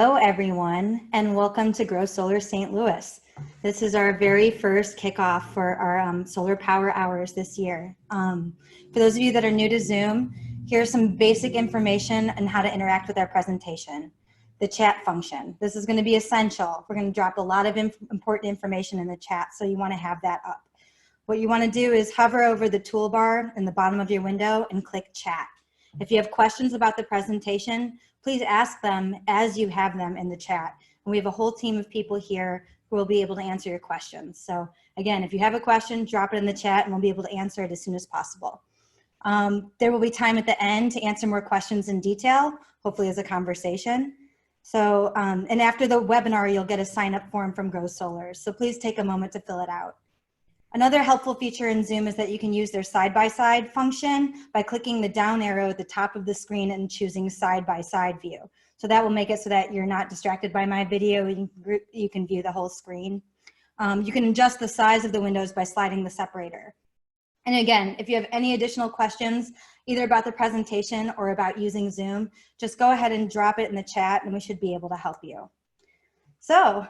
Hello, everyone, and welcome to Grow Solar St. Louis. This is our very first kickoff for our solar power hours this year. For those of you that are new to Zoom, here's some basic information on how to interact with our presentation. The chat function. This is going to be essential. We're going to drop a lot of important information in the chat, so you want to have that up. What you want to do is hover over the toolbar in the bottom of your window and click chat. If you have questions about the presentation, please ask them as you have them in the chat. And we have a whole team of people here who will be able to answer your questions. So again, if you have a question, drop it in the chat and we'll be able to answer it as soon as possible. There will be time at the end to answer more questions in detail, hopefully as a conversation. So, and after the webinar, you'll get a sign-up form from Grow Solar. So please take a moment to fill it out. Another helpful feature in Zoom is that you can use their side-by-side function by clicking the down arrow at the top of the screen and choosing side-by-side view. So that will make it so that you're not distracted by my video. You can view the whole screen. You can adjust the size of the windows by sliding the separator. And again, if you have any additional questions, either about the presentation or about using Zoom, just go ahead and drop it in the chat and we should be able to help you. So,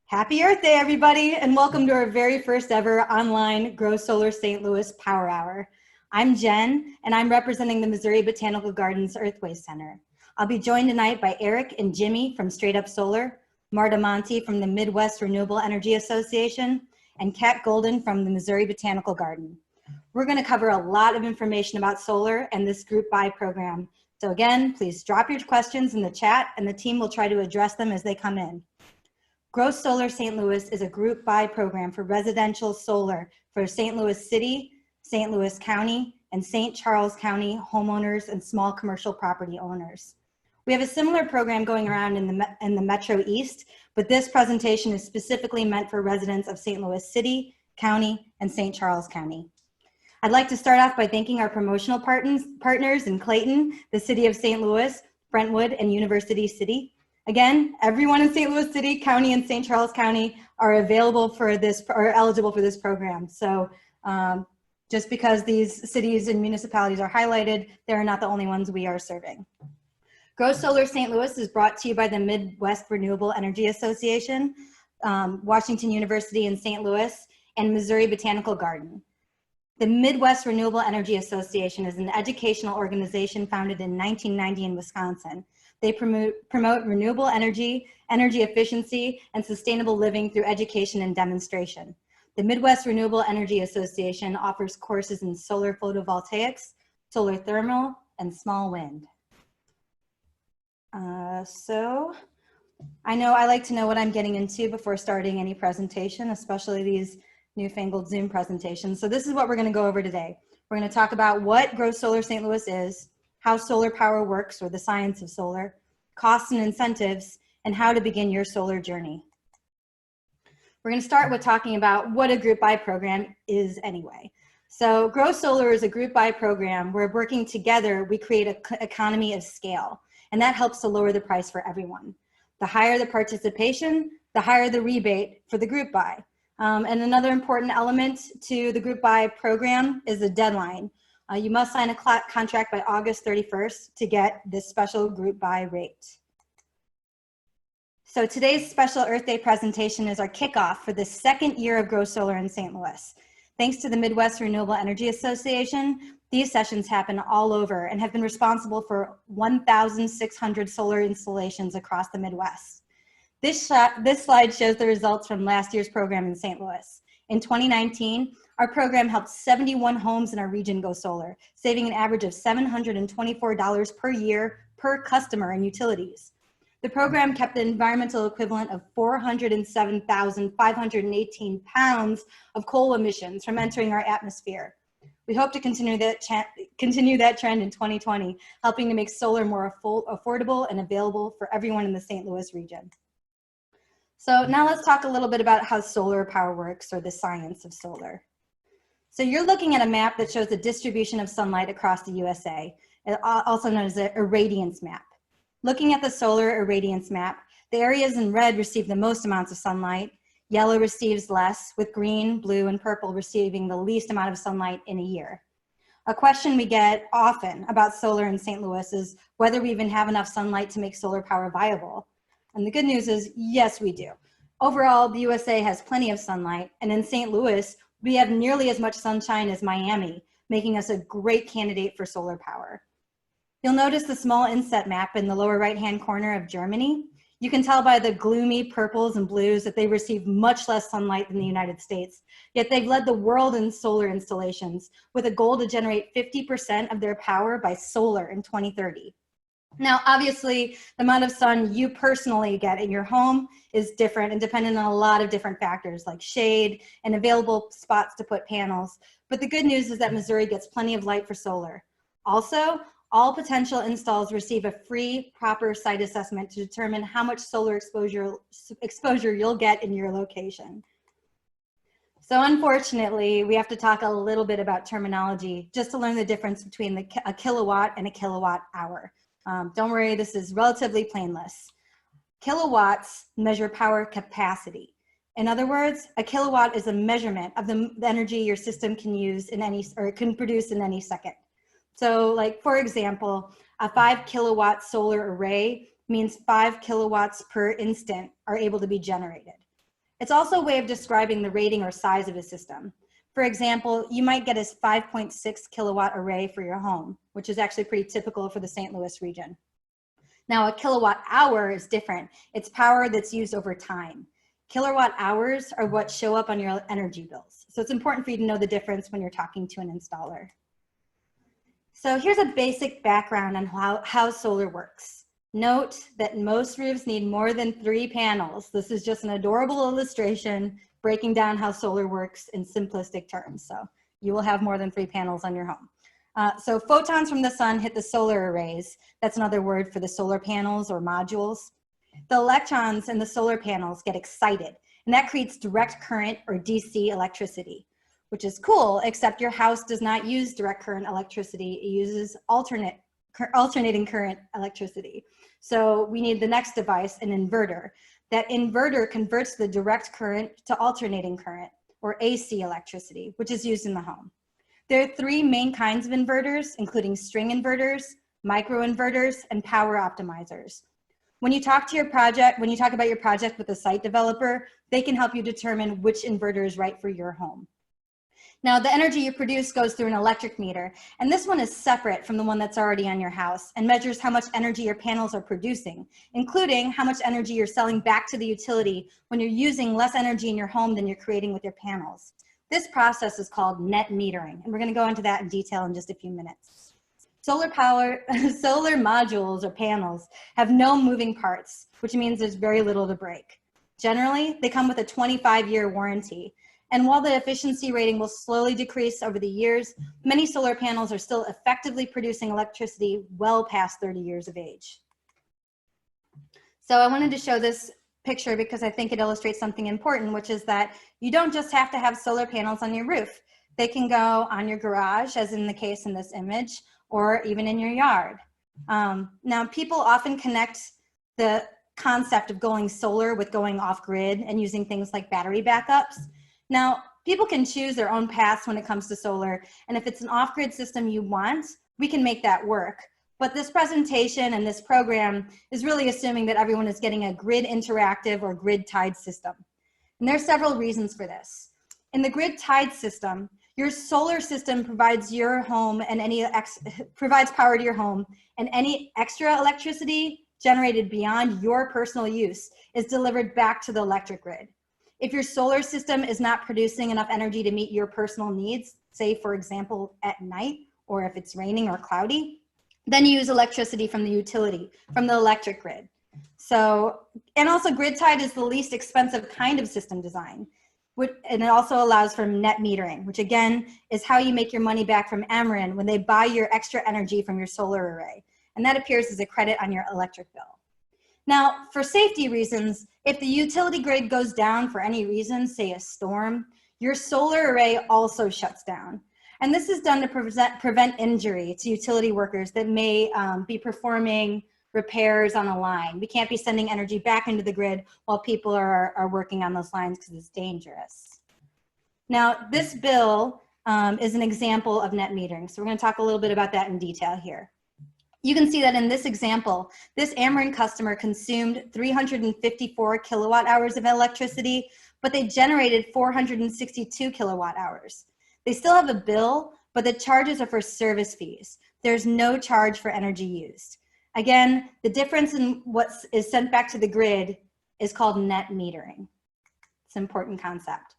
happy Earth Day, everybody, and welcome to our very first ever online Grow Solar St. Louis Power Hour. I'm Jen, and I'm representing the Missouri Botanical Gardens Earthway Center. I'll be joined tonight by Eric and Jimmy from Straight Up Solar, Marta Monti from the Midwest Renewable Energy Association, and Kat Golden from the Missouri Botanical Garden. We're going to cover a lot of information about solar and this group buy program. So again, please drop your questions in the chat, and the team will try to address them as they come in. Grow Solar St. Louis is a group buy program for residential solar for St. Louis City, St. Louis County, and St. Charles County homeowners and small commercial property owners. We have a similar program going around in the Metro East, but this presentation is specifically meant for residents of St. Louis City, County, and St. Charles County. I'd like to start off by thanking our promotional partners in Clayton, the City of St. Louis, Brentwood, and University City. Again, everyone in St. Louis City, County, and St. Charles County are available for this, or eligible for this program. So just because these cities and municipalities are highlighted, they're not the only ones we are serving. Grow Solar St. Louis is brought to you by the Midwest Renewable Energy Association, Washington University in St. Louis, and Missouri Botanical Garden. The Midwest Renewable Energy Association is an educational organization founded in 1990 in Wisconsin. They promote renewable energy, energy efficiency, and sustainable living through education and demonstration. The Midwest Renewable Energy Association offers courses in solar photovoltaics, solar thermal, and small wind. So I know I like to know what I'm getting into before starting any presentation, especially these newfangled Zoom presentations. So this is what we're going to go over today. We're going to talk about what Grow Solar St. Louis is, how solar power works, or the science of solar, costs and incentives, and how to begin your solar journey. We're going to start with talking about what a group buy program is anyway. So Grow Solar is a group buy program where working together, we create an economy of scale, and that helps to lower the price for everyone. The higher the participation, the higher the rebate for the group buy. And another important element to the group buy program is the deadline. You must sign a contract by August 31st to get this special group buy rate. So today's special Earth Day presentation is our kickoff for the second year of Grow Solar in St. Louis. Thanks to the Midwest Renewable Energy Association, these sessions happen all over and have been responsible for 1,600 solar installations across the Midwest. This slide shows the results from last year's program in St. Louis. In 2019, our program helped 71 homes in our region go solar, saving an average of $724 per year per customer in utilities. The program kept the environmental equivalent of 407,518 pounds of coal emissions from entering our atmosphere. We hope to continue that trend in 2020, helping to make solar more affordable and available for everyone in the St. Louis region. So now let's talk a little bit about how solar power works, or the science of solar. So you're looking at a map that shows the distribution of sunlight across the USA, also known as a irradiance map. Looking at the solar irradiance map, the areas in red receive the most amounts of sunlight, yellow receives less, with green, blue, and purple receiving the least amount of sunlight in a year. A question we get often about solar in St. Louis is whether we even have enough sunlight to make solar power viable. And the good news is, yes, we do. Overall, the USA has plenty of sunlight, and in St. Louis, we have nearly as much sunshine as Miami, making us a great candidate for solar power. You'll notice the small inset map in the lower right-hand corner of Germany. You can tell by the gloomy purples and blues that they receive much less sunlight than the United States, yet they've led the world in solar installations with a goal to generate 50% of their power by solar in 2030. Now, obviously, the amount of sun you personally get in your home is different and dependent on a lot of different factors like shade and available spots to put panels. But the good news is that Missouri gets plenty of light for solar. Also, all potential installs receive a free, proper site assessment to determine how much solar exposure you'll get in your location. So unfortunately, we have to talk a little bit about terminology just to learn the difference between a kilowatt and a kilowatt hour. Don't worry, this is relatively plainless. Kilowatts measure power capacity. In other words, a kilowatt is a measurement of the energy your system can use in any, or can produce in any second. So like, for example, a 5 kilowatt solar array means 5 kilowatts per instant are able to be generated. It's also a way of describing the rating or size of a system. For example, you might get a 5.6 kilowatt array for your home, which is actually pretty typical for the St. Louis region. Now, a kilowatt hour is different. It's power that's used over time. Kilowatt hours are what show up on your energy bills. So it's important for you to know the difference when you're talking to an installer. So here's a basic background on how solar works. Note that most roofs need more than 3 panels. This is just an adorable illustration breaking down how solar works in simplistic terms. So you will have more than 3 panels on your home. So photons from the sun hit the solar arrays. That's another word for the solar panels or modules. The electrons in the solar panels get excited, and that creates direct current or DC electricity, which is cool, except your house does not use direct current electricity. It uses alternating current electricity. So we need the next device, an inverter. That inverter converts the direct current to alternating current, or AC electricity, which is used in the home. There are 3 main kinds of inverters, including string inverters, microinverters, and power optimizers. When you talk about your project with a site developer, they can help you determine which inverter is right for your home. Now, the energy you produce goes through an electric meter, and this one is separate from the one that's already on your house and measures how much energy your panels are producing, including how much energy you're selling back to the utility when you're using less energy in your home than you're creating with your panels. This process is called net metering, and we're going to go into that in detail in just a few minutes. Solar modules or panels have no moving parts, which means there's very little to break. Generally, they come with a 25-year warranty. And while the efficiency rating will slowly decrease over the years, many solar panels are still effectively producing electricity well past 30 years of age. So I wanted to show this picture because I think it illustrates something important, which is that you don't just have to have solar panels on your roof. They can go on your garage, as in the case in this image, or even in your yard. Now, people often connect the concept of going solar with going off-grid and using things like battery backups. Now, people can choose their own paths when it comes to solar, and if it's an off-grid system you want, we can make that work. But this presentation and this program is really assuming that everyone is getting a grid interactive or grid tied system. And there are several reasons for this. In the grid tied system, your solar system provides your home and provides power to your home, and any extra electricity generated beyond your personal use is delivered back to the electric grid. If your solar system is not producing enough energy to meet your personal needs, say for example at night, or if it's raining or cloudy, then you use electricity from the utility, from the electric grid. So, and also grid tied is the least expensive kind of system design. And it also allows for net metering, which again is how you make your money back from Ameren when they buy your extra energy from your solar array. And that appears as a credit on your electric bill. Now, for safety reasons, if the utility grid goes down for any reason, say a storm, your solar array also shuts down. And this is done to prevent injury to utility workers that may be performing repairs on a line. We can't be sending energy back into the grid while people are working on those lines because it's dangerous. Now, this bill is an example of net metering. So we're going to talk a little bit about that in detail here. You can see that in this example, this Ameren customer consumed 354 kilowatt hours of electricity, but they generated 462 kilowatt hours. They still have a bill, but the charges are for service fees. There's no charge for energy used. Again, the difference in what is sent back to the grid is called net metering. It's an important concept.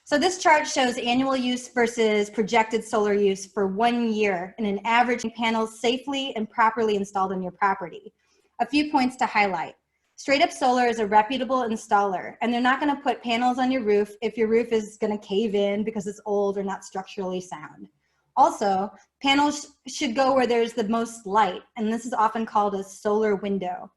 So this chart shows annual use versus projected solar use for 1 year and an average panels safely and properly installed on your property. A few points to highlight. Straight Up Solar is a reputable installer, and they're not going to put panels on your roof if your roof is going to cave in because it's old or not structurally sound. Also, panels should go where there's the most light, and this is often called a solar window.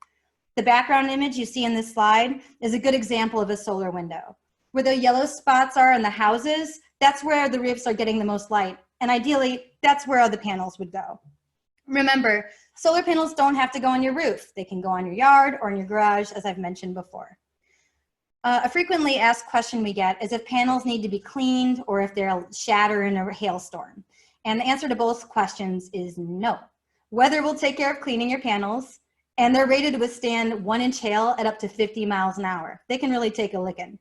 The background image you see in this slide is a good example of a solar window. Where the yellow spots are in the houses, that's where the roofs are getting the most light. And ideally, that's where the panels would go. Remember, solar panels don't have to go on your roof. They can go on your yard or in your garage, as I've mentioned before. A frequently asked question we get is if panels need to be cleaned or if they'll shatter in a hailstorm. And the answer to both questions is no. Weather will take care of cleaning your panels, and they're rated to withstand 1-inch hail at up to 50 miles an hour. They can really take a licking.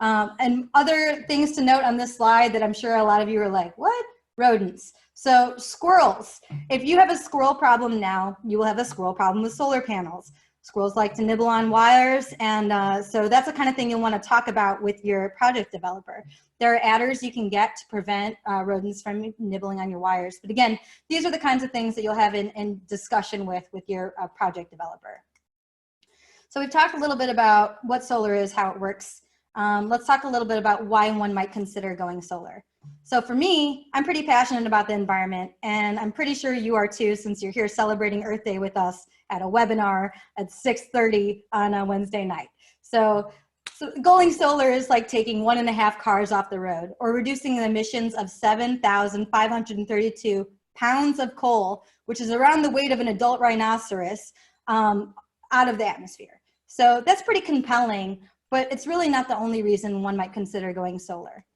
And other things to note on this slide that I'm sure a lot of you are like, what? Rodents. So squirrels. If you have a squirrel problem now, you will have a squirrel problem with solar panels. Squirrels like to nibble on wires, and so that's the kind of thing you'll want to talk about with your project developer. There are adders you can get to prevent rodents from nibbling on your wires. But again, these are the kinds of things that you'll have in discussion with your project developer. So we've talked a little bit about what solar is, how it works. Let's talk a little bit about why one might consider going solar. So for me, I'm pretty passionate about the environment, and I'm pretty sure you are too, since you're here celebrating Earth Day with us at a webinar at 6:30 on a Wednesday night. So going solar is like taking 1.5 cars off the road, or reducing the emissions of 7,532 pounds of coal, which is around the weight of an adult rhinoceros, out of the atmosphere. So that's pretty compelling. But it's really not the only reason one might consider going solar.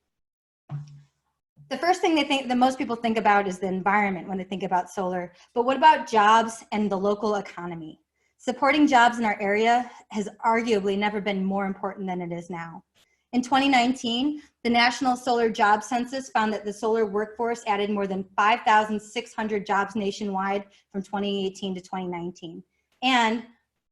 The first thing that most people think about is the environment when they think about solar. But what about jobs and the local economy? Supporting jobs in our area has arguably never been more important than it is now. In 2019, the National Solar Job Census found that the solar workforce added more than 5,600 jobs nationwide from 2018 to 2019. And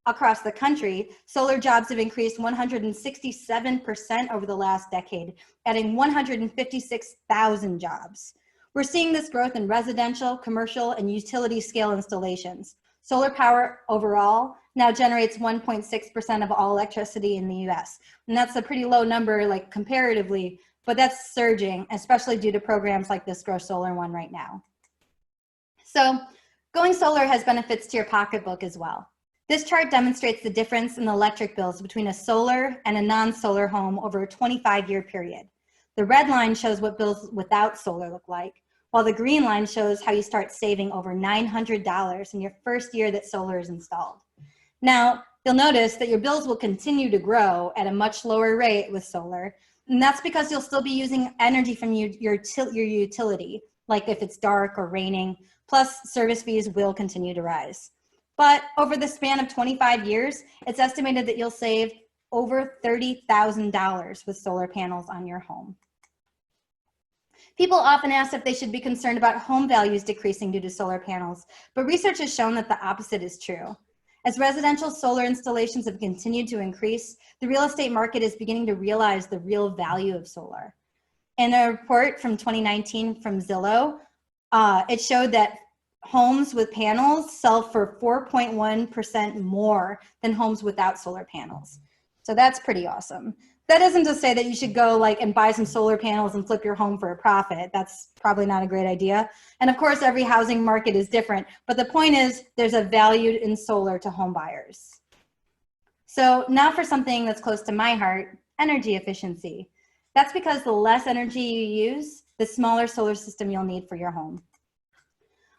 across the country, solar jobs have increased 167% over the last decade, adding 156,000 jobs. We're seeing this growth in residential, commercial, and utility scale installations. Solar power overall now generates 1.6% of all electricity in the US. And that's a pretty low number, like comparatively, but that's surging, especially due to programs like this Grow Solar one right now. So going solar has benefits to your pocketbook as well. This chart demonstrates the difference in the electric bills between a solar and a non-solar home over a 25-year period. The red line shows what bills without solar look like, while the green line shows how you start saving over $900 in your first year that solar is installed. Now, you'll notice that your bills will continue to grow at a much lower rate with solar, and that's because you'll still be using energy from your utility, like if it's dark or raining, plus service fees will continue to rise. But over the span of 25 years, it's estimated that you'll save over $30,000 with solar panels on your home. People often ask if they should be concerned about home values decreasing due to solar panels, but research has shown that the opposite is true. As residential solar installations have continued to increase, the real estate market is beginning to realize the real value of solar. In a report from 2019 from Zillow, it showed that homes with panels sell for 4.1% more than homes without solar panels. So that's pretty awesome. That isn't to say that you should go and buy some solar panels and flip your home for a profit. That's probably not a great idea. And of course, every housing market is different, but the point is there's a value in solar to home buyers. So now for something that's close to my heart, energy efficiency. That's because the less energy you use, the smaller solar system you'll need for your home.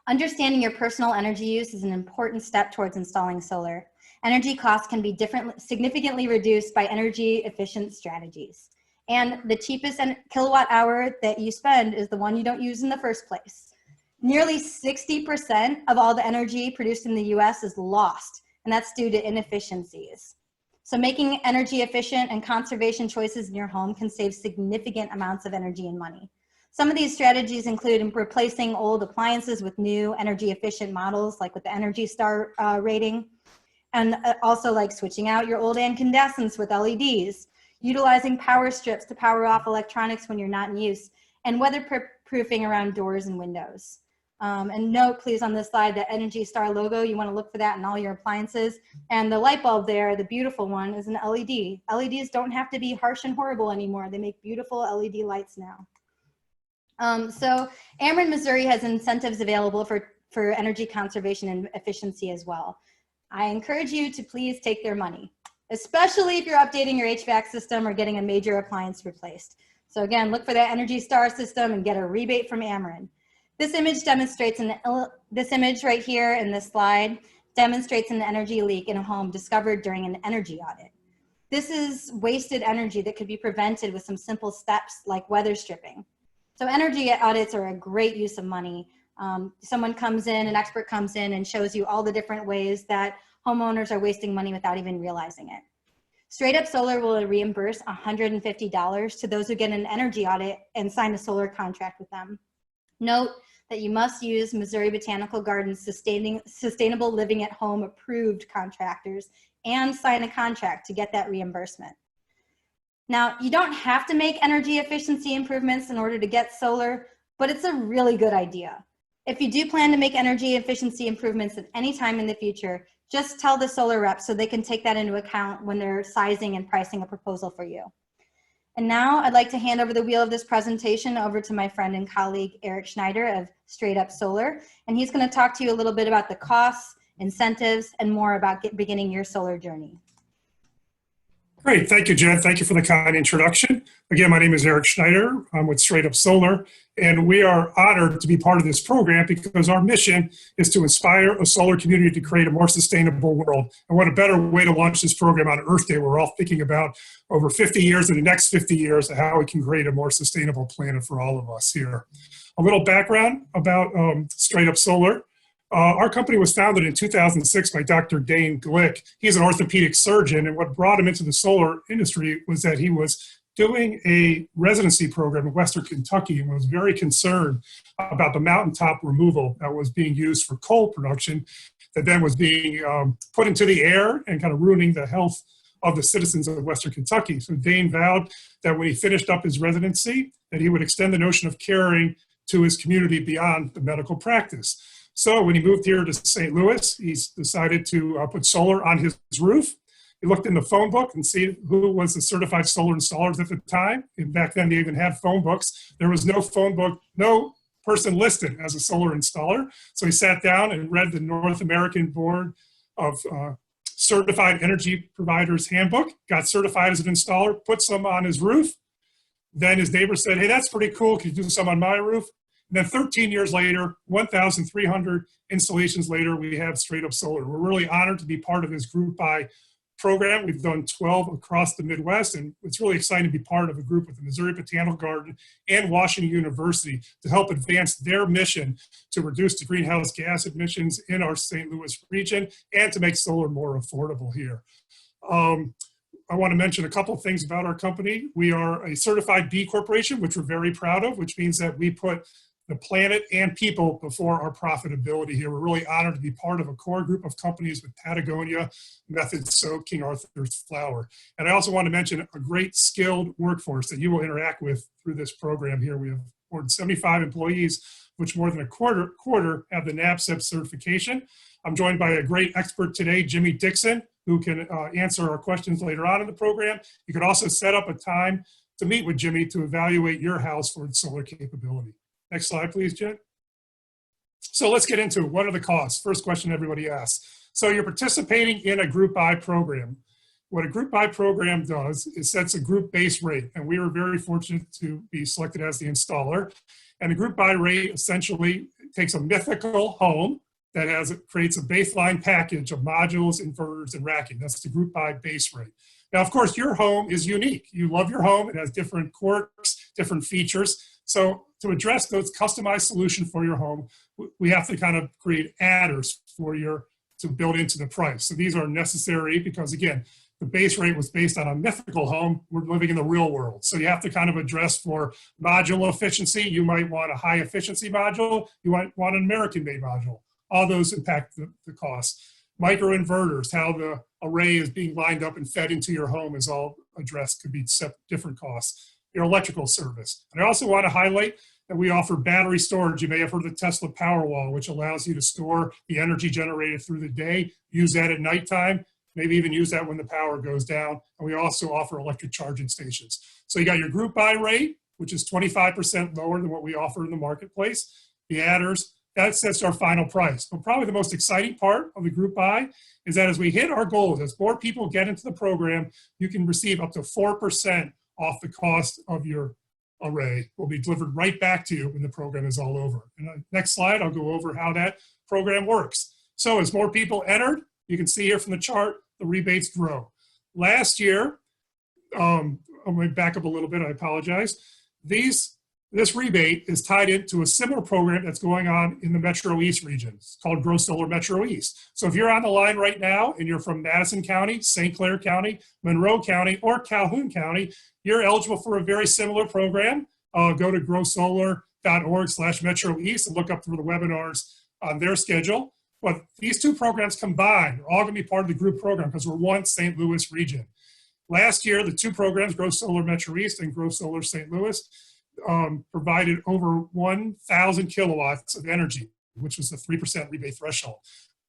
Understanding your personal energy use is an important step towards installing solar. Energy costs can be significantly reduced by energy efficient strategies. And the cheapest kilowatt hour that you spend is the one you don't use in the first place. Nearly 60% of all the energy produced in the US is lost, and that's due to inefficiencies. So making energy efficient and conservation choices in your home can save significant amounts of energy and money. Some of these strategies include replacing old appliances with new energy efficient models, like with the Energy Star rating, and also like switching out your old incandescents with LEDs, utilizing power strips to power off electronics when you're not in use, and weatherproofing around doors and windows. And note, please, on this slide, the Energy Star logo, you want to look for that in all your appliances. And the light bulb there, the beautiful one, is an LED. LEDs don't have to be harsh and horrible anymore. They make beautiful LED lights now. So Ameren, Missouri has incentives available for energy conservation and efficiency as well. I encourage you to please take their money, especially if you're updating your HVAC system or getting a major appliance replaced. So again, look for that Energy Star system and get a rebate from Ameren. This image demonstrates this image right here in this slide demonstrates an energy leak in a home discovered during an energy audit. This is wasted energy that could be prevented with some simple steps like weather stripping. So energy audits are a great use of money. Someone comes in, an expert comes in and shows you all the different ways that homeowners are wasting money without even realizing it. Straight Up Solar will reimburse $150 to those who get an energy audit and sign a solar contract with them. Note that you must use Missouri Botanical Gardens Sustainable Living at Home approved contractors and sign a contract to get that reimbursement. Now, you don't have to make energy efficiency improvements in order to get solar, but it's a really good idea. If you do plan to make energy efficiency improvements at any time in the future, just tell the solar rep so they can take that into account when they're sizing and pricing a proposal for you. And now I'd like to hand over the wheel of this presentation over to my friend and colleague, Eric Schneider of Straight Up Solar. And he's going to talk to you a little bit about the costs, incentives, and more about beginning your solar journey. Great. Thank you, Jen. Thank you for the kind introduction. Again, my name is Eric Schneider. I'm with Straight Up Solar, and we are honored to be part of this program because our mission is to inspire a solar community to create a more sustainable world. And what a better way to launch this program on Earth Day. We're all thinking about over 50 years and the next 50 years of how we can create a more sustainable planet for all of us here. A little background about Straight Up Solar. Our company was founded in 2006 by Dr. Dane Glick. He's an orthopedic surgeon, and what brought him into the solar industry was that he was doing a residency program in Western Kentucky and was very concerned about the mountaintop removal that was being used for coal production that then was being put into the air and kind of ruining the health of the citizens of Western Kentucky. So Dane vowed that when he finished up his residency, that he would extend the notion of caring to his community beyond the medical practice. So when he moved here to St. Louis, he's decided to put solar on his roof. He looked in the phone book and see who was the certified solar installers at the time. And back then they even had phone books. There was no phone book, no person listed as a solar installer. So he sat down and read the North American Board of Certified Energy Providers Handbook, got certified as an installer, put some on his roof. Then his neighbor said, hey, that's pretty cool. Can you do some on my roof? And then 13 years later, 1,300 installations later, we have Straight Up Solar. We're really honored to be part of this group buy program. We've done 12 across the Midwest, and it's really exciting to be part of a group with the Missouri Botanical Garden and Washington University to help advance their mission to reduce the greenhouse gas emissions in our St. Louis region and to make solar more affordable here. I want to mention a couple of things about our company. We are a certified B Corporation, which we're very proud of, which means that we put the planet and people before our profitability here. We're really honored to be part of a core group of companies with Patagonia, Method Soap, King Arthur's Flour. And I also want to mention a great skilled workforce that you will interact with through this program here. We have more than 75 employees, which more than a quarter have the NABCEP certification. I'm joined by a great expert today, Jimmy Dixon, who can answer our questions later on in the program. You could also set up a time to meet with Jimmy to evaluate your house for its solar capability. Next slide, please, Jen. So let's get into what are the costs. First question everybody asks. So you're participating in a group buy program. What a group buy program does is sets a group base rate, and we were very fortunate to be selected as the installer. And the group buy rate essentially takes a mythical home that creates a baseline package of modules, inverters, and racking. That's the group buy base rate. Now, of course, your home is unique. You love your home. It has different quirks, different features. So to address those customized solution for your home, we have to kind of create adders for to build into the price. So these are necessary because, again, the base rate was based on a mythical home. We're living in the real world. So you have to kind of address for module efficiency. You might want a high efficiency module. You might want an American-made module. All those impact the cost. Microinverters, how the array is being lined up and fed into your home is all addressed, could be different costs. Your electrical service. And I also want to highlight that we offer battery storage. You may have heard of the Tesla Powerwall, which allows you to store the energy generated through the day, use that at nighttime, maybe even use that when the power goes down. And we also offer electric charging stations. So you got your group buy rate, which is 25% lower than what we offer in the marketplace. The adders, that sets our final price. But probably the most exciting part of the group buy is that as we hit our goals, as more people get into the program, you can receive up to 4% off the cost of your array. Will be delivered right back to you when the program is all over. And next slide, I'll go over how that program works. So as more people entered, you can see here from the chart, the rebates grow. Last year, I'm going to back up a little bit, I apologize. This rebate is tied into a similar program that's going on in the Metro East region. It's called Grow Solar Metro East. So if you're on the line right now and you're from Madison County, St. Clair County, Monroe County, or Calhoun County, you're eligible for a very similar program. Go to growsolar.org/Metro East and look up for the webinars on their schedule. But these two programs combined are all going to be part of the group program because we're one St. Louis region. Last year, the two programs, Grow Solar Metro East and Grow Solar St. Louis, provided over 1,000 kilowatts of energy, which was the 3% rebate threshold.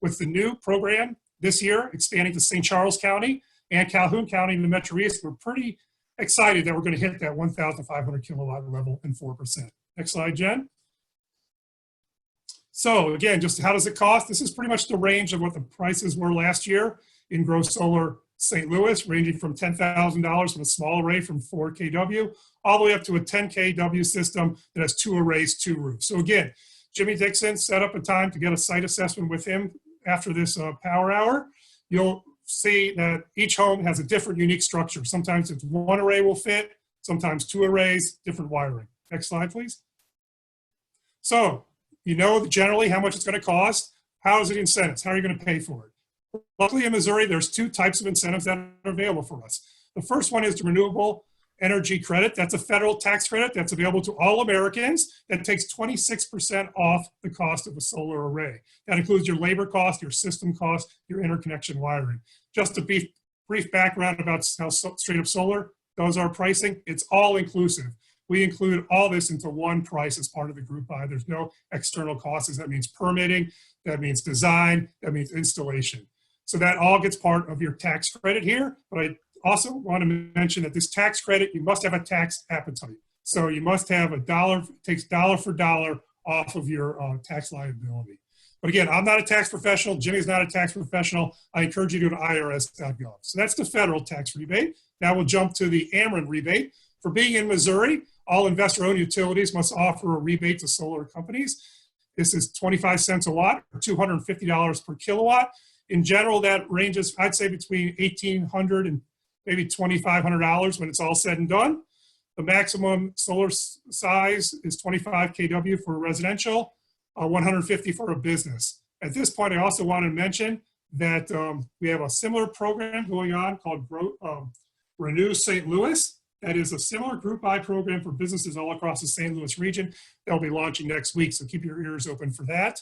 With the new program this year expanding to St. Charles County and Calhoun County in the Metro East, we're pretty excited that we're going to hit that 1,500 kilowatt level and 4%. Next slide, Jen. So again, just how does it cost? This is pretty much the range of what the prices were last year in Grow Solar St. Louis, ranging from $10,000 from a small array from 4 kW, all the way up to a 10 kW system that has 2 arrays, 2 roofs. So again, Jimmy Dixon set up a time to get a site assessment with him after this power hour. You'll see that each home has a different unique structure. Sometimes it's 1 array will fit, sometimes 2 arrays, different wiring. Next slide, please. So you know generally how much it's going to cost. How is it incentives? How are you going to pay for it? Luckily in Missouri, there's 2 types of incentives that are available for us. The first one is the renewable energy credit. That's a federal tax credit that's available to all Americans that takes 26% off the cost of a solar array. That includes your labor cost, your system cost, your interconnection wiring. Just a brief background about how Straight Up Solar does our pricing. It's all inclusive. We include all this into one price as part of the group buy. There's no external costs. That means permitting, that means design, that means installation. So that all gets part of your tax credit here. But I also want to mention that this tax credit, you must have a tax appetite. So you must have it takes dollar for dollar off of your tax liability. But again, I'm not a tax professional. Jimmy's not a tax professional. I encourage you to go to irs.gov. So that's the federal tax rebate. Now we'll jump to the Ameren rebate. For being in Missouri, all investor-owned utilities must offer a rebate to solar companies. This is 25 cents a watt or $250 per kilowatt. In general, that ranges, I'd say, between $1,800 and maybe $2,500 when it's all said and done. The maximum solar size is 25 kW for residential, 150 for a business. At this point, I also want to mention that we have a similar program going on called Renew St. Louis. That is a similar group buy program for businesses all across the St. Louis region. They'll be launching next week, so keep your ears open for that.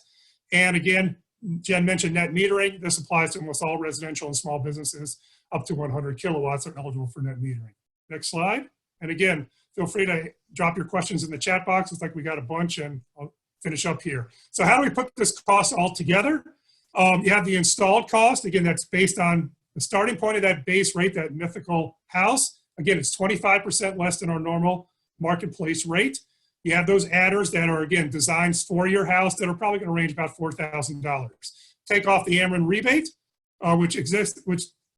And again, Jen mentioned net metering. This applies to almost all residential and small businesses up to 100 kilowatts are eligible for net metering. Next slide. And again, feel free to drop your questions in the chat box. It's like we got a bunch, and I'll finish up here. So how do we put this cost all together? You have the installed cost. Again, that's based on the starting point of that base rate, that mythical house. Again, it's 25% less than our normal marketplace rate. You have those adders that are, again, designs for your house that are probably going to range about $4,000. Take off the Ameren rebate, which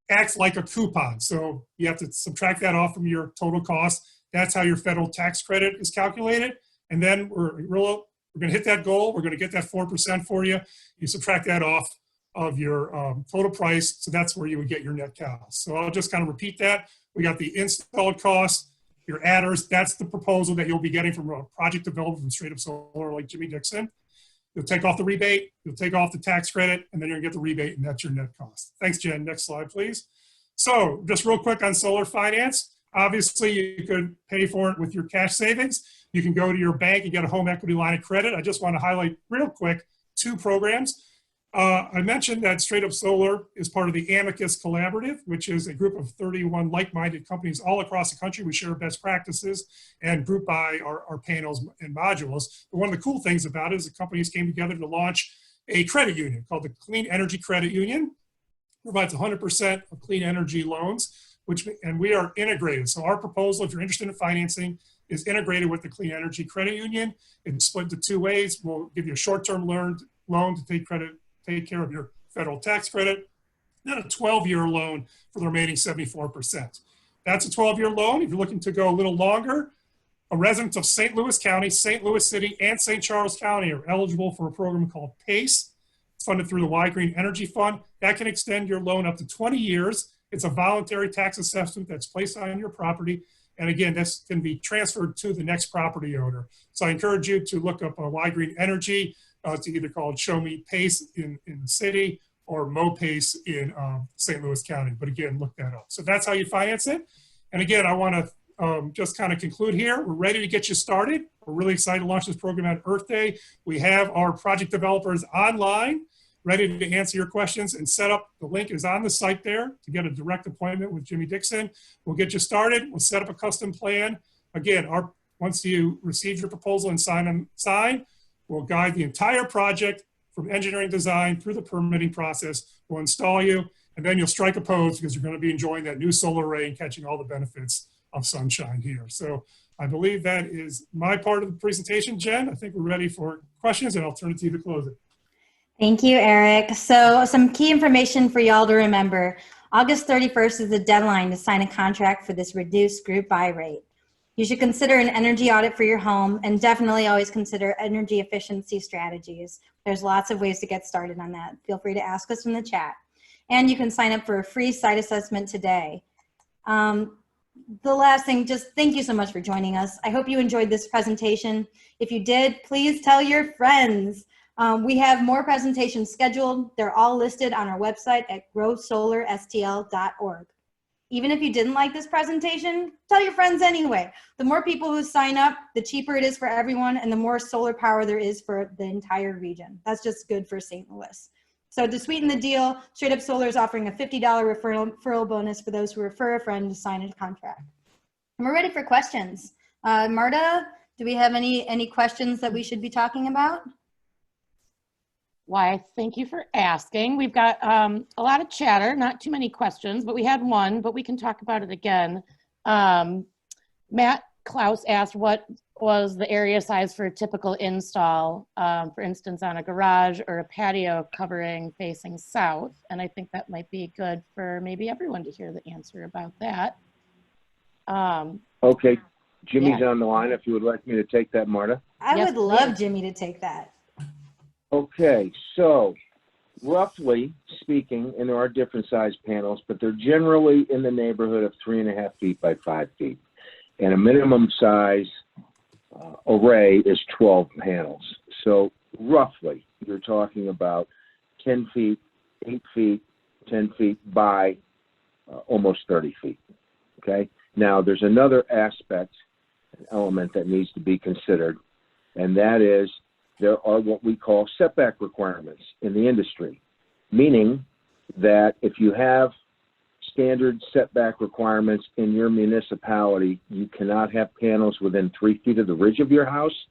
acts like a coupon. So you have to subtract that off from your total cost. That's how your federal tax credit is calculated. And then we're going to hit that goal. We're going to get that 4% for you. You subtract that off of your total price. So that's where you would get your net cost. So I'll just kind of repeat that. We got the installed cost, your adders. That's the proposal that you'll be getting from a project developer from Straight Up Solar like Jimmy Dixon. You'll take off the rebate, you'll take off the tax credit, and then you're gonna get the rebate, and that's your net cost. Thanks, Jen. Next slide, please. So just real quick on solar finance. Obviously, you could pay for it with your cash savings. You can go to your bank and get a home equity line of credit. I just want to highlight real quick 2 programs. I mentioned that Straight Up Solar is part of the Amicus Collaborative, which is a group of 31 like-minded companies all across the country. We share best practices and group by our panels and modules. But one of the cool things about it is the companies came together to launch a credit union called the Clean Energy Credit Union. It provides 100% of clean energy loans, and we are integrated. So our proposal, if you're interested in financing, is integrated with the Clean Energy Credit Union. It's split into 2 ways. We'll give you a short-term loan to take care of your federal tax credit, then a 12-year loan for the remaining 74%. That's a 12-year loan. If you're looking to go a little longer, a resident of St. Louis County, St. Louis City, and St. Charles County are eligible for a program called PACE. It's funded through the Y Green Energy Fund. That can extend your loan up to 20 years. It's a voluntary tax assessment that's placed on your property. And again, this can be transferred to the next property owner. So I encourage you to look up Y Green Energy. It's either called Show Me PACE in the city or Mo PACE in St. Louis County. But again, look that up. So that's how you finance it. And again, I want to just kind of conclude here. We're ready to get you started. We're really excited to launch this program on Earth Day. We have our project developers online, ready to answer your questions and set up. The link is on the site there to get a direct appointment with Jimmy Dixon. We'll get you started. We'll set up a custom plan. Again, once you receive your proposal and sign, we'll guide the entire project from engineering design through the permitting process. We'll install you, and then you'll strike a pose because you're going to be enjoying that new solar array and catching all the benefits of sunshine here. So I believe that is my part of the presentation, Jen. I think we're ready for questions, and I'll turn it to you to close it. Thank you, Eric. So some key information for y'all to remember. August 31st is the deadline to sign a contract for this reduced group buy rate. You should consider an energy audit for your home, and definitely always consider energy efficiency strategies. There's lots of ways to get started on that. Feel free to ask us in the chat. And you can sign up for a free site assessment today. The last thing, just thank you so much for joining us. I hope you enjoyed this presentation. If you did, please tell your friends. We have more presentations scheduled. They're all listed on our website at growsolarstl.org. Even if you didn't like this presentation, tell your friends anyway. The more people who sign up, the cheaper it is for everyone, and the more solar power there is for the entire region. That's just good for St. Louis. So to sweeten the deal, Straight Up Solar is offering a $50 referral bonus for those who refer a friend to sign a contract. And we're ready for questions. Marta, do we have any questions that we should be talking about? Why, thank you for asking. We've got a lot of chatter, not too many questions, but we had one, but we can talk about it again. Matt Klaus asked what was the area size for a typical install, for instance, on a garage or a patio covering facing south. And I think that might be good for maybe everyone to hear the answer about that. Okay, Jimmy's on the line if you would like me to take that, Marta. I Yes, would love please. Jimmy to take that. Okay, so roughly speaking, and there are different size panels, but they're generally in the neighborhood of 3.5 feet by 5 feet. And a minimum size array is 12 panels. So roughly, you're talking about 10 feet, 8 feet, 10 feet by almost 30 feet, okay? Now, there's another aspect, an element that needs to be considered, and that is there are what we call setback requirements in the industry, meaning that if you have standard setback requirements in your municipality, you cannot have panels within 3 feet of the ridge of your house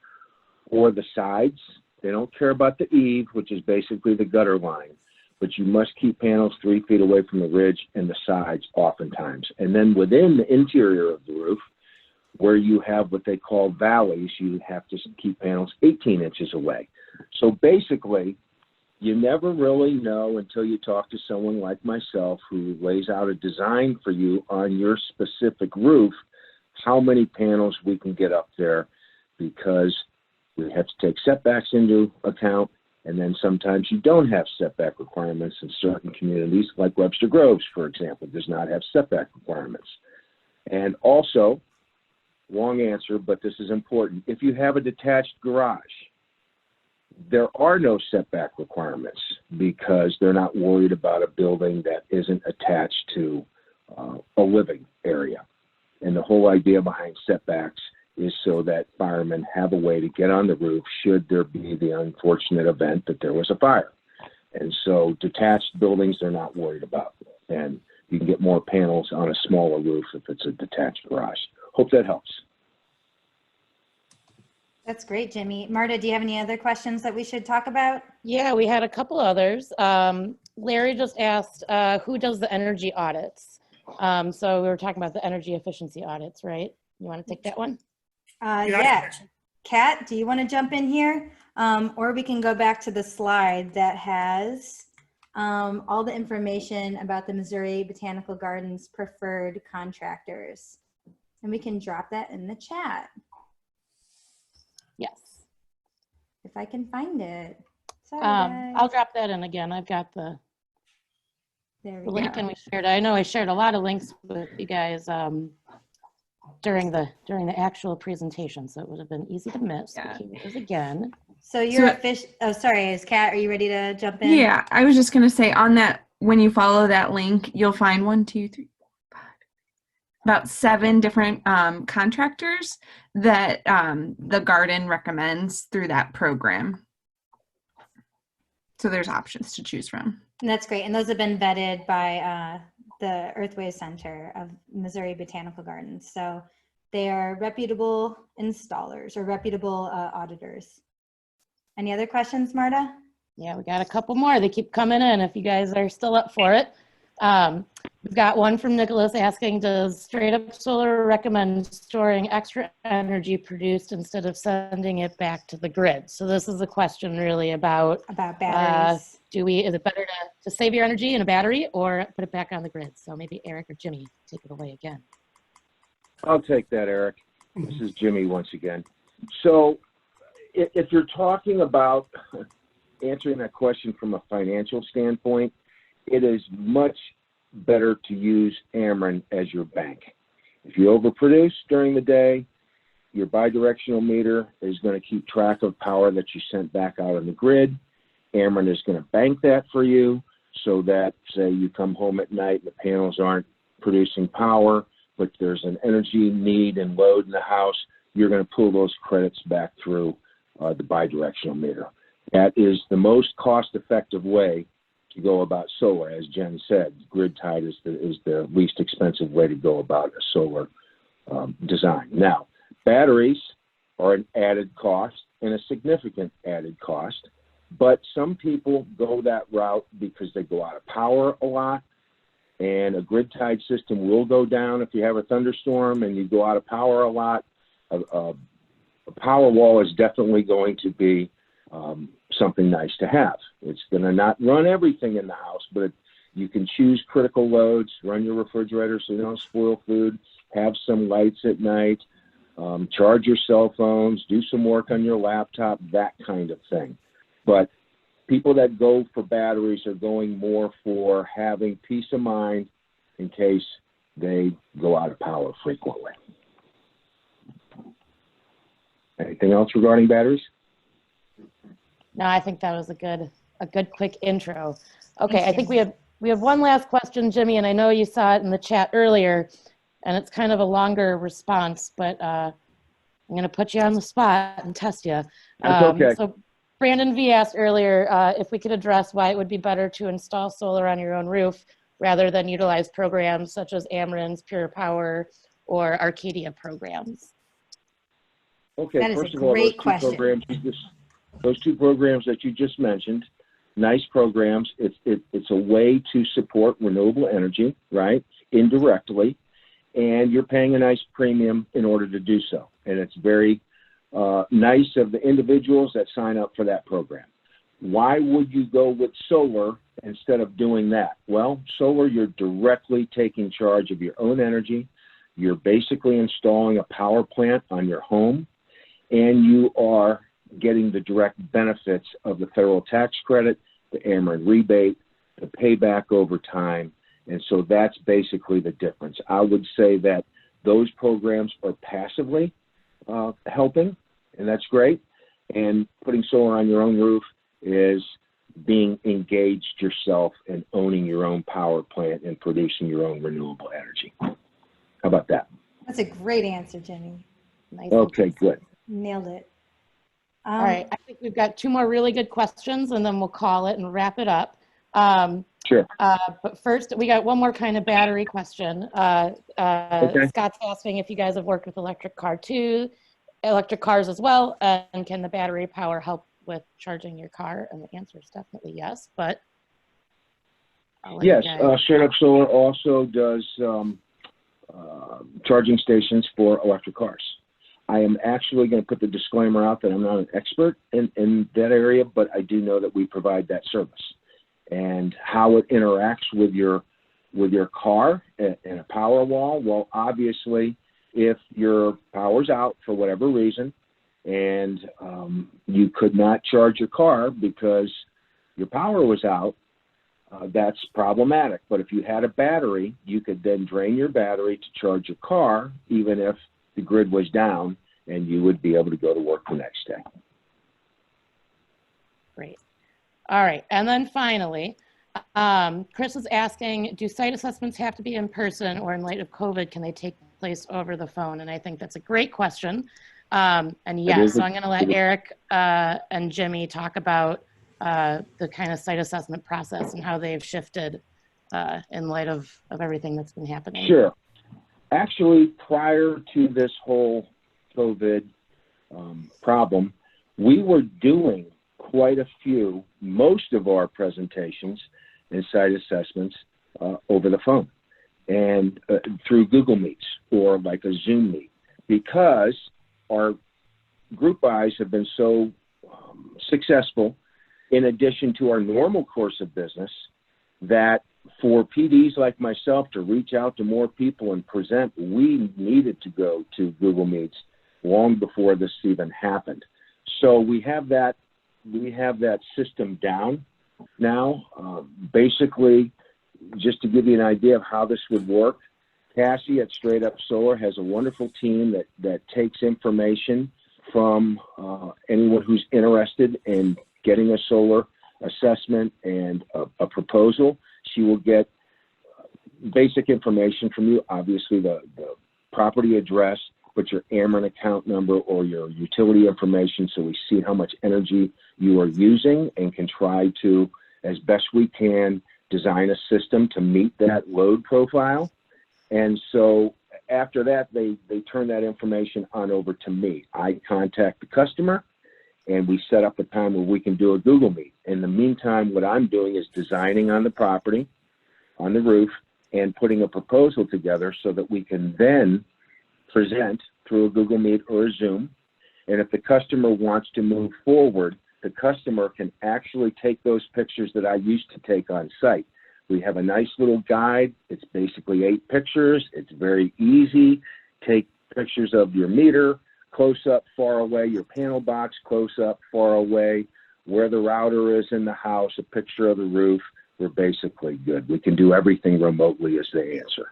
or the sides. They don't care about the eave, which is basically the gutter line, but you must keep panels 3 feet away from the ridge and the sides oftentimes. And then within the interior of the roof, where you have what they call valleys, you have to keep panels 18 inches away. So basically, you never really know until you talk to someone like myself who lays out a design for you on your specific roof, how many panels we can get up there, because we have to take setbacks into account, and then sometimes you don't have setback requirements in certain communities, like Webster Groves, for example, does not have setback requirements. And also, long answer, but this is important. If you have a detached garage, there are no setback requirements because they're not worried about a building that isn't attached to a living area. And the whole idea behind setbacks is so that firemen have a way to get on the roof should there be the unfortunate event that there was a fire. And so detached buildings they're not worried about. And you can get more panels on a smaller roof if it's a detached garage. Hope that helps. That's great, Jimmy. Marta, do you have any other questions that we should talk about? Yeah, we had a couple others. Larry just asked, who does the energy audits? So we were talking about the energy efficiency audits, right? You want to take that one? Yeah. Kat, do you want to jump in here? Or we can go back to the slide that has all the information about the Missouri Botanical Gardens preferred contractors. And we can drop that in the chat. Yes. If I can find it. Sorry, guys. I'll drop that in again. I've got the There we link go. and we shared. I know I shared a lot of links with you guys during the actual presentation, so it would have been easy to miss. Yeah. But here it is again. So you're a fish. Oh, sorry. Is Kat, are you ready to jump in? Yeah, I was just going to say on that, when you follow that link, you'll find 1, 2, 3, 4, 5, about 7 different contractors that the garden recommends through that program. So there's options to choose from. And that's great. And those have been vetted by the Earthway Center of Missouri Botanical Gardens. So they are reputable installers or reputable auditors. Any other questions, Marta? Yeah, we got a couple more. They keep coming in if you guys are still up for it. We've got one from Nicholas asking, does Straight Up Solar recommend storing extra energy produced instead of sending it back to the grid? So this is a question really about Batteries. is it better to save your energy in a battery or put it back on the grid? So maybe Eric or Jimmy, take it away again. I'll take that, Eric. This is Jimmy once again. So if you're talking about answering that question from a financial standpoint, it is much better to use Ameren as your bank. If you overproduce during the day, your bidirectional meter is going to keep track of power that you sent back out on the grid. Ameren is going to bank that for you so that, say, you come home at night and the panels aren't producing power, but there's an energy need and load in the house, you're going to pull those credits back through the bidirectional meter. That is the most cost-effective way to go about solar. As Jen said, grid tied is the least expensive way to go about a solar design. Now, batteries are an added cost and a significant added cost, but some people go that route because they go out of power a lot, and a grid tied system will go down if you have a thunderstorm and you go out of power a lot. A power wall is definitely going to be something nice to have. It's going to not run everything in the house, but you can choose critical loads, run your refrigerator so you don't spoil food, have some lights at night, charge your cell phones, do some work on your laptop, that kind of thing. But people that go for batteries are going more for having peace of mind in case they go out of power frequently. Anything else regarding batteries? No, I think that was a good quick intro. Okay, I think we have one last question, Jimmy, and I know you saw it in the chat earlier, and it's kind of a longer response, but I'm going to put you on the spot and test you. That's okay. So Brandon V asked earlier if we could address why it would be better to install solar on your own roof rather than utilize programs such as Ameren's Pure Power or Arcadia programs. Okay, That is first a of all, great question. those two programs that you just mentioned, nice programs. It's a way to support renewable energy, right, indirectly, and you're paying a nice premium in order to do so. And it's very nice of the individuals that sign up for that program. Why would you go with solar instead of doing that? Well, solar, you're directly taking charge of your own energy. You're basically installing a power plant on your home, and you are getting the direct benefits of the federal tax credit, the Ameren rebate, the payback over time. And so that's basically the difference. I would say that those programs are passively helping, and that's great. And putting solar on your own roof is being engaged yourself and owning your own power plant and producing your own renewable energy. How about that? That's a great answer, Jimmy. Nice. Okay, good. Nailed it. All right, I think we've got 2 more really good questions, and then we'll call it and wrap it up. Sure. But first, we got one more kind of battery question. Okay. Scott's asking if you guys have worked with electric cars as well, and can the battery power help with charging your car? And the answer is definitely yes, but I'll let you Yes, guys- Straight Up Solar also does charging stations for electric cars. I am actually going to put the disclaimer out that I'm not an expert in that area, but I do know that we provide that service. And how it interacts with your car in a power wall, well, obviously, if your power's out for whatever reason and you could not charge your car because your power was out, that's problematic. But if you had a battery, you could then drain your battery to charge your car, even if the grid was down, and you would be able to go to work the next day. Great. All right, and then finally, Chris is asking, do site assessments have to be in person, or in light of COVID, can they take place over the phone? And I think that's a great question. And yes, so I'm going to let Eric and Jimmy talk about the kind of site assessment process and how they've shifted in light of everything that's been happening. Sure. Actually, prior to this whole COVID problem, we were doing quite a few, most of our presentations and site assessments over the phone and through Google Meets or like a Zoom Meet, because our group buys have been so successful in addition to our normal course of business that for PDs like myself to reach out to more people and present, we needed to go to Google Meets long before this even happened. So we have that system down now. Basically, just to give you an idea of how this would work, Cassie at Straight Up Solar has a wonderful team that takes information from anyone who's interested in getting a solar assessment and a proposal. She will get basic information from you, obviously the property address, but your Ameren account number or your utility information, so we see how much energy you are using and can try to, as best we can, design a system to meet that load profile. And so after that, they turn that information on over to me. I contact the customer, and we set up a time where we can do a Google Meet. In the meantime, what I'm doing is designing on the property, on the roof, and putting a proposal together so that we can then present through a Google Meet or a Zoom. And if the customer wants to move forward, the customer can actually take those pictures that I used to take on site. We have a nice little guide. It's basically 8 pictures. It's very easy. Take pictures of your meter, close up, far away, your panel box, close up, far away, where the router is in the house, a picture of the roof. We're basically good. We can do everything remotely is the answer.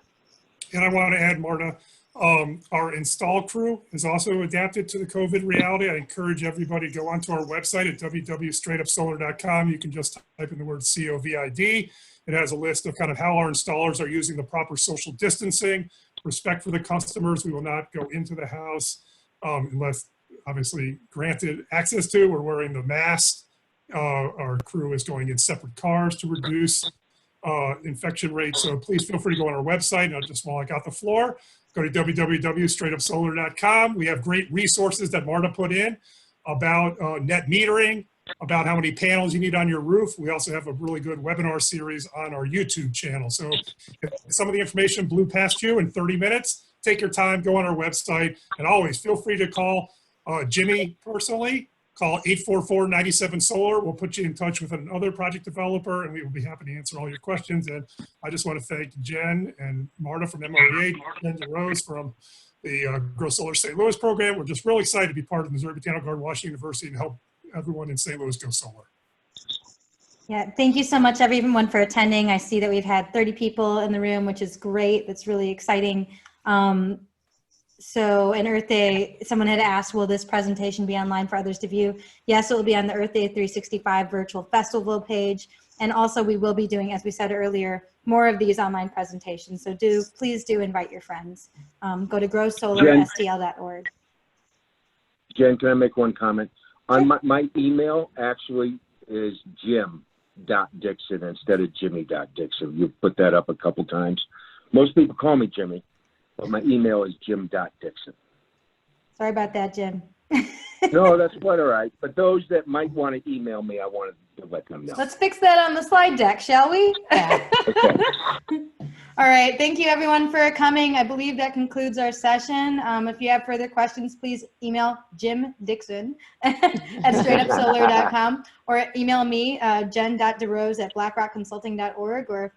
And I want to add, Marta, our install crew is also adapted to the COVID reality. I encourage everybody to go onto our website at www.straightupsolar.com. You can just type in the word COVID. It has a list of kind of how our installers are using the proper social distancing, respect for the customers. We will not go into the house unless obviously granted access to. We're wearing the mask. Our crew is going in separate cars to reduce infection rates. So please feel free to go on our website. Now, just while I got the floor, go to www.straightupsolar.com. We have great resources that Marta put in about net metering, about how many panels you need on your roof. We also have a really good webinar series on our YouTube channel. So if some of the information blew past you in 30 minutes, take your time, go on our website, and always feel free to call Jimmy personally. Call 844-97-SOLAR. We'll put you in touch with another project developer, and we will be happy to answer all your questions. And I just want to thank Jenn and Marta from MREA, Jenn DeRose from the Grow Solar St. Louis program. We're just really excited to be part of the Missouri Botanical Garden, Washington University, and help everyone in St. Louis go solar. Yeah, thank you so much, everyone, for attending. I see that we've had 30 people in the room, which is great. That's really exciting. So an Earth Day, someone had asked, will this presentation be online for others to view? Yes, it will be on the Earth Day 365 virtual festival page. And also we will be doing, as we said earlier, more of these online presentations. So please do invite your friends. Go to growsolarstl.org. Jen, can I make one comment? On my email actually is Jim.Dixon instead of Jimmy.Dixon. You've put that up a couple times. Most people call me Jimmy, but my email is Jim.Dixon. Sorry about that, Jim. No, that's quite all right. But those that might want to email me, I wanted to let them know. Let's fix that on the slide deck, shall we? Yeah. Okay. All right. Thank you, everyone, for coming. I believe that concludes our session. If you have further questions, please email Jim Dixon at straightupsolar.com or email me, jen.derose@blackrockconsulting.org, or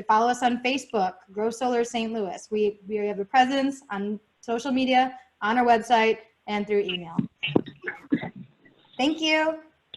follow us on Facebook, Grow Solar St. Louis. We have a presence on social media, on our website, and through email. Thank you.